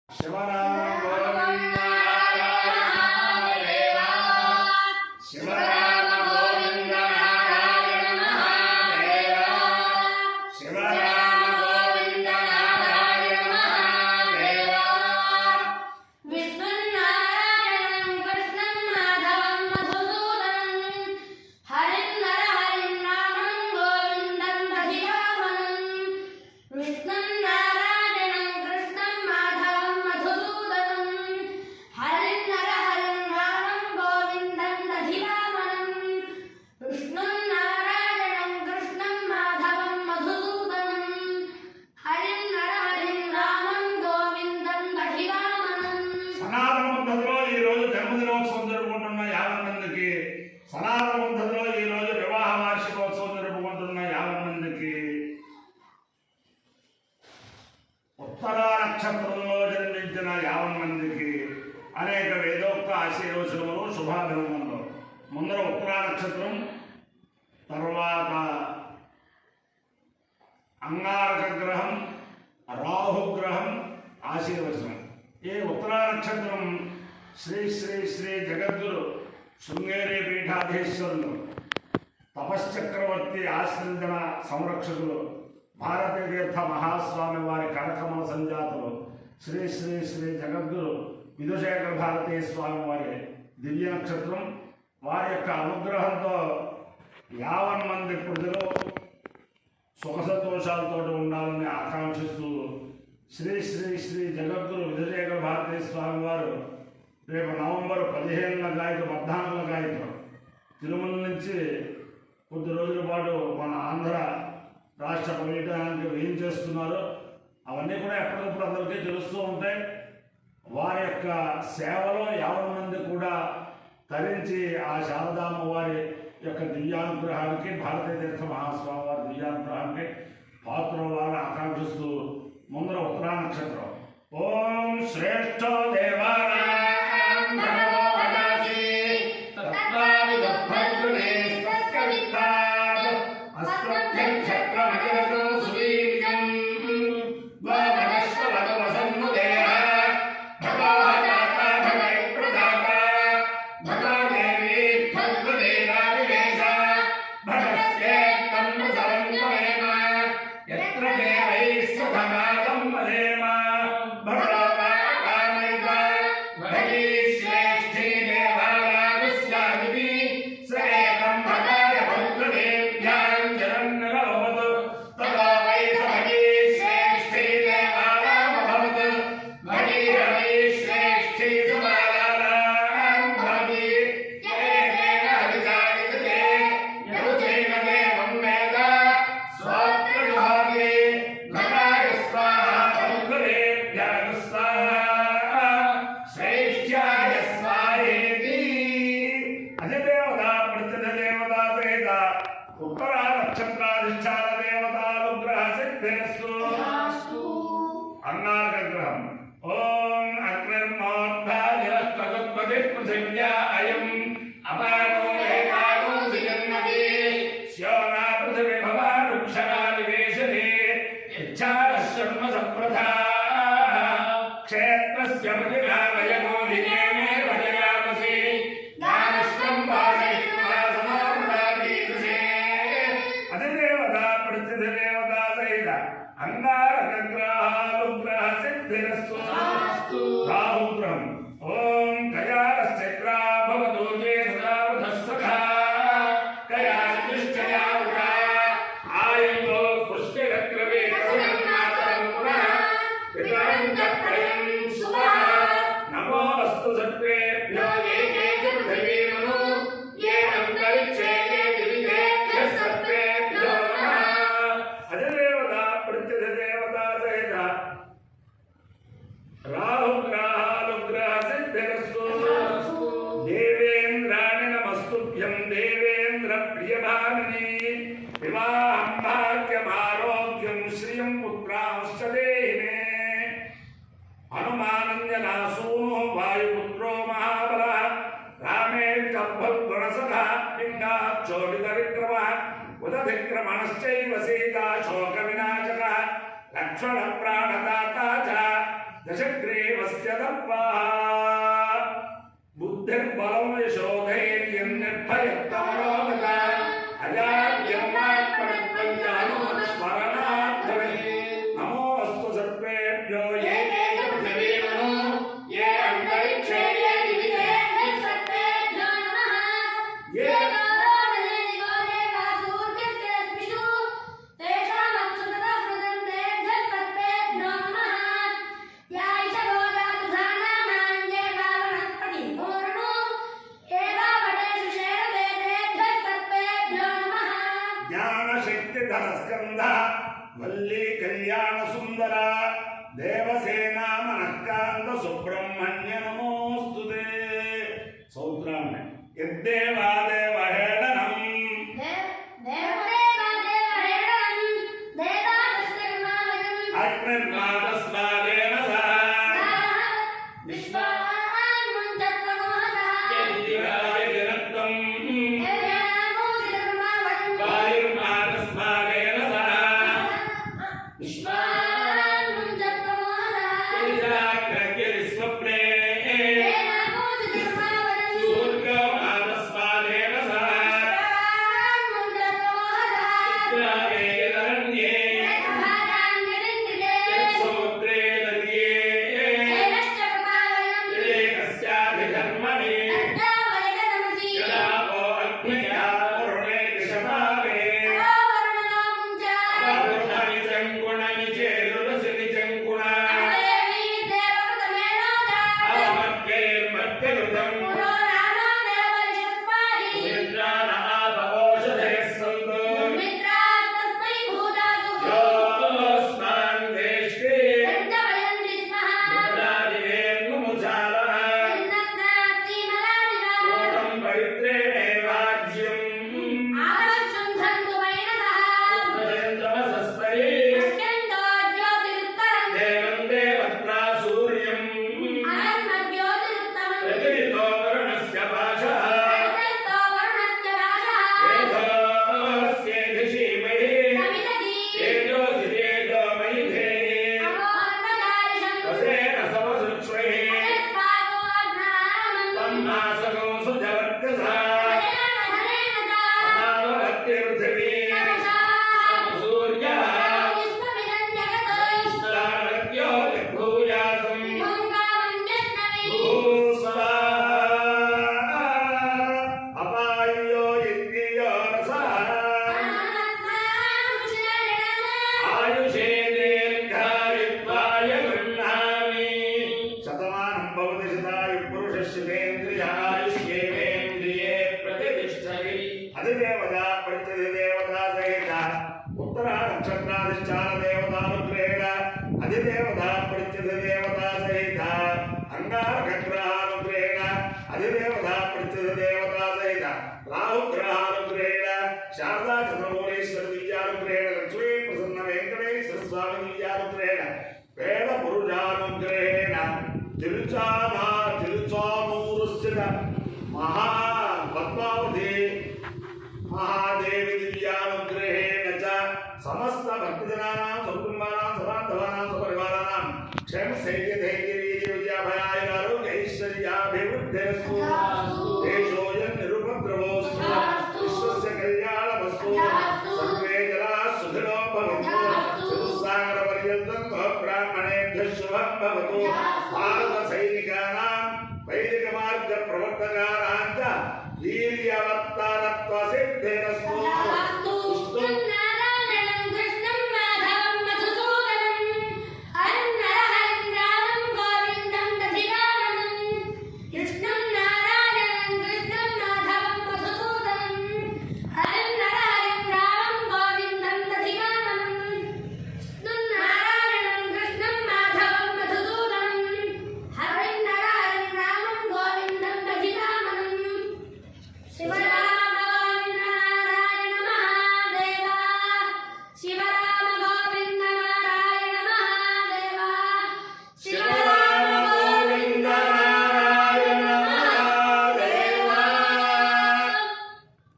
శివరామ గోవింద నారాయణ శివరామ గోవింద నారాయణ మహాదేవ శివరామ గోవింద నారాయణ మహాదేవ విష్ణునారాయణం కృష్ణం మాధవం మధుసూదనం హరిం నర హరిం రామం గోవిందం దధియామనం విష్ణునారాయణం కృష్ణం మాధవం మధుసూదనం హరిం నర హరిం రామం గోవిందం దధియామనం విష్ణునారాయణం కృష్ణం మాధవం మధుసూదనం హరిం నర హరిం రామం గోవిందం దధియామనం. సనాతన పద్ధతిలో ఈ రోజు జన్మదినోత్సవం జరుపుకుంటున్న 50 మందికి, సనాతన పద్ధతిలో ఈ రోజు వివాహ వార్షికోత్సవం జరుపుకుంటున్న 50 మందికి, ఉత్తరా నక్షత్రంలో జన్మించిన 50 మందికి అనేక వేదోక్త ఆశీర్వచనములు శుభాభినందనలు. ముందర ఉత్తరా నక్షత్రం, తర్వాత అంగారక గ్రహం, రాహుగ్రహం ఆశీర్వచనం. ఈ ఉత్తరా నక్షత్రం శ్రీ శ్రీ శ్రీ జగద్గురు శృంగేరి పీఠాధీశ్వరులు తపశ్చక్రవర్తి ఆశ్రిత సంరక్షకులు భారతీ తీర్థ మహాస్వామి వారి కనకమల సంజాతులు శ్రీ శ్రీ శ్రీ జగద్గురు విధుశేఖర భారతీ స్వామి వారి దివ్య నక్షత్రం. వారి యొక్క అనుగ్రహంతో 50 మంది ప్రజలు సుఖ సంతోషాలతో ఉండాలని ఆకాంక్షిస్తూ శ్రీ శ్రీ శ్రీ జగద్గురు విధుశేఖర భారతీ స్వామి వారు రేపు నవంబర్ 15న గాయకు 14న గాయకు తిరుమల నుంచి కొద్ది రోజుల పాటు మన ఆంధ్ర రాష్ట్ర పర్యటనానికి వేయించేస్తున్నారు. అవన్నీ కూడా ఎప్పటికప్పుడు అందరికీ తెలుస్తూ ఉంటాయి. వారి యొక్క సేవలో 50 మంది కూడా తరించి ఆ శారదామ్మ వారి యొక్క దివ్యానుగ్రహానికి, భారతీయ తీర్థ మహాస్వామి వారి దివ్యానుగ్రహానికి పాత్రవాళ్ళని ఆకాంక్షిస్తూ ముందర ఉత్తరా నక్షత్రం. ఓం శ్రేష్ఠో దేవానాం భగవో వదాసి తత్వావిదః తస్కవిత్తాత్ అస్మభ్యం క్షత్రమజరతో సువీర్యం ద్వావనశ్వవదవసన్నుదేహ భగవదాత భగైప్రదాత భగవదేవీ ఫల్గుదేవావివేశ భగస్యేత్తం సరంగమేమ యత్ర దేవైః సుఖమాదం వదేమ భగవతాకామైత భగీ శ్రేష్ఠీ దేవాలయస్యాదివి శ్రేయకం భగాయ ఫల్గుదేభ్యాం జరన్నరవతు తతో వై భగీ శ్రేష్ఠీ దేవాలయమభవతు భగీ రవై శ్రేష్ఠీ సుబాలానాం భవతి ఏకేన హరిజాయతే యరుచేన దేవం వేద స్వాత్రయోగి భగాయ స్వాహా ఫల్గుదేభ్యాం స్వాహా శ్రేష్ఠ్యాయ స్వాహేతి. అధిదేవతా ప్రత్యధిదేవతా సహిత ఉత్తరా నక్షత్రాధిష్టాన దేవతానుగ్రహ సిద్ధిరస్తు. అంగారక గ్రహం. ఓం అగ్నిర్మోద్భాదిరస్తగద్పతి పృథివ్యా అయం అపానో ఏకానో దిగన్నది శ్యోనా పృథివీ భవానుక్షరా నివేశనే ఇచ్ఛారశర్మ సంప్రదా క్షేత్రస్య ప్రతిభావయమో దినేమే భజయామసి దానశ్వం భాషయిత్వా సమావృతాదీదృశే. అధిదేవతా ప్రత్యధిదేవతా సహిత అంగారక గ్రహానుగ్రహ సిద్ధిరస్తు. రాహుగ్రహం. ఓం కయాశ్చైత్రా భవతు తే సదా వృధస్సఖా కయాశ్చిష్టయా వృధా ఆయులో పుష్టిరక్రమే కరుణమాతరం పునః పితరం చ ప్రయం సువః నమో అస్తు సర్వేభ్యో ఏ కే చ పృథివీమను ఏ అంతరిక్షే ఏ దివిజేభ్యః సర్వేభ్యో నమః. అధిదేవతా ప్రత్యధిదేవతా సహిత రాహుగ్రహానుగ్రహ సిద్ధిరస్తు. దేవేంద్రాణి నమస్తుభ్యం దేవేంద్ర ప్రియభామిని వివాహం భాగ్యమారోగ్యం శ్రియం పుత్రాంశ్చ దేహి మే. హనుమానంజనాసూనో వాయుపుత్రో మహాబలః రామేర్కర్భద్గుణసఖా లింగాక్షోభితవిక్రమः ఉదధిక్రమణశ్చైవ సీతా శోకవినాశకः లక్ష్మణ ప్రాణదాతా చ దశగ్రీ सुग्रीवस्य दर्पः बुद्धिर्बलं यशोधैर्यं निर्भयत्वमनोगता अजाड्यं वाक्पटुत्वं च हनुमत्स्मरणार्थमे नमोऽस्तु सर्वेभ्यो ये पृथिवीमनो ये अन्तरिक्षे ये दिविजे सर्वेभ्यो नमः ये देवोदने दिवोदेवासूर्यस्य रश्मिषु तेषामक्षुततः प्रदन्तेभ्यः सर्वेभ्यो नमः यायिष गोदातुधानानाञ्जे वनस्पतिपूर्णो एवावटेषु शेरवेदेभ्यः सर्वेभ्यो नमः ज्ञानशक्तिधरस्कन्धः वल्ली कल्याणसुन्दर देवसेना मनःकान्त सुब्रह्मण्य नमोऽस्तुते सौत्राण्य यद्देवादेवहेडनम् देवदेवादेवहेडनं देवादशकर्मावयम् अग्निर्मातस्मादेन सह विश्वान्मुञ्चत्वमोहसः यदिदिवायजनत्वम् यद्यामोदिकर्मावयम् वायुर्मातस्मादेन सह विश्वान्मुञ्चत्वमोहसः यदिजाग्रत्यदिस्वप्ने येनामोदिकर्मावयम् सूर्योमातस्मादेन सह विश्वान्मुञ्चत्वमोहसः यद्रागेररण्ये एकभागान्यनिन्द्रिये यत्समुद्रे नद्ये येनश्चकर्मावयम् यदेकस्याधिधर्मणि तद्यावयतमसि यदापो अग्नया वरुणे दिशभावे अवरुणोमुञ्च वरुणनि चङ्कुणनि चेरुरसिनि चङ्कुण अदेवी देवकृतमेनोदा आवमर्गैर्मर्गयुतम् पुरो रामो देवरिषस्पाहि निद्रान आपवोषधयः सन्तु मित्रास्तस्मै भूतासुः योऽस्मान् देष्टे दण्डवयन्ति स्मः मुदादिवेन्मुमुचालः यन्नस्नात्तिमलादिवा ऊढं पवित्रेणैवाज्यम् आवशुन्धन्तु वैनसः उदयन्तमसस्मये अत्यन्तो ज्योतिरुत्तरम् देवं देवत्रा सूर्यम् अनन्नज्योतिरुत्तमम् प्रकृतो वरुणस्य पाशः प्रकृतस्थो वरुणस्य वासः वेदोऽस्येधिषीमहि समिदति तेजोऽसि तेजोमयि धेहि अमोन्मदारिषम् वसेन समसुक्ष्मैः अयस्पाको अग्नामम् तन्नासको सुजवर्गसः अयनधनेन च समावत्तिपृथिवी तमसा सूर्यः विश्वमिदं जगतो इष्टानद्यो जग्भूयासम् भूङ्गामं यष्णवि भूस्वा अपायो यज्ञयो रसः आयुषे दीर्घायुत्वाय गृह्णामि शतमानं भवति शतायुः पुरुषस्येन्द्रियायुष्येवेन्द्रिये प्रतिष्ठति अधिदेवता प्रत्यधिदेवता सहिता उत्तरा नक्षत्राधिष्ठान देवतानुग्रहेण अधिदेवता प्रत्यधिदेवता सहिता अंगारकग्रहानुग्रहेण अधिदेवता प्रत्यधिदेवता सहिता राहुग्रहानुग्रहेण शारदा चंद्रमौळीश्वर दिव्यानुग्रहेण लक्ष्मी प्रसन्न वेंकटेश्वर स्वामी दिव्यानुग्रहेण वेद पुरुषानुग्रहेण तिरुचानूरुस्थित महा पद्मावती महादेवी दिव्यानुग्रहेण च समस्त भक्तजनानां सकुटुम्बानां सबान्धवानां सपरिवाराणां क्षेमस्थैर्यधैर्यवीर्यविद्याभयायुरारोग्यैश्वर्याभिवृद्धिरस्तु देशोऽयं निरुपद्रवोऽस्तु विश्वस्य कल्याणमस्तु सर्वे जनाः सुखिनो भवन्तु चतुस्सागरपर्यन्तं ब्राह्मणेभ्यः शुभं भवतु भारतसैनिकानां वैदिकमार्गप्रवर्तकानां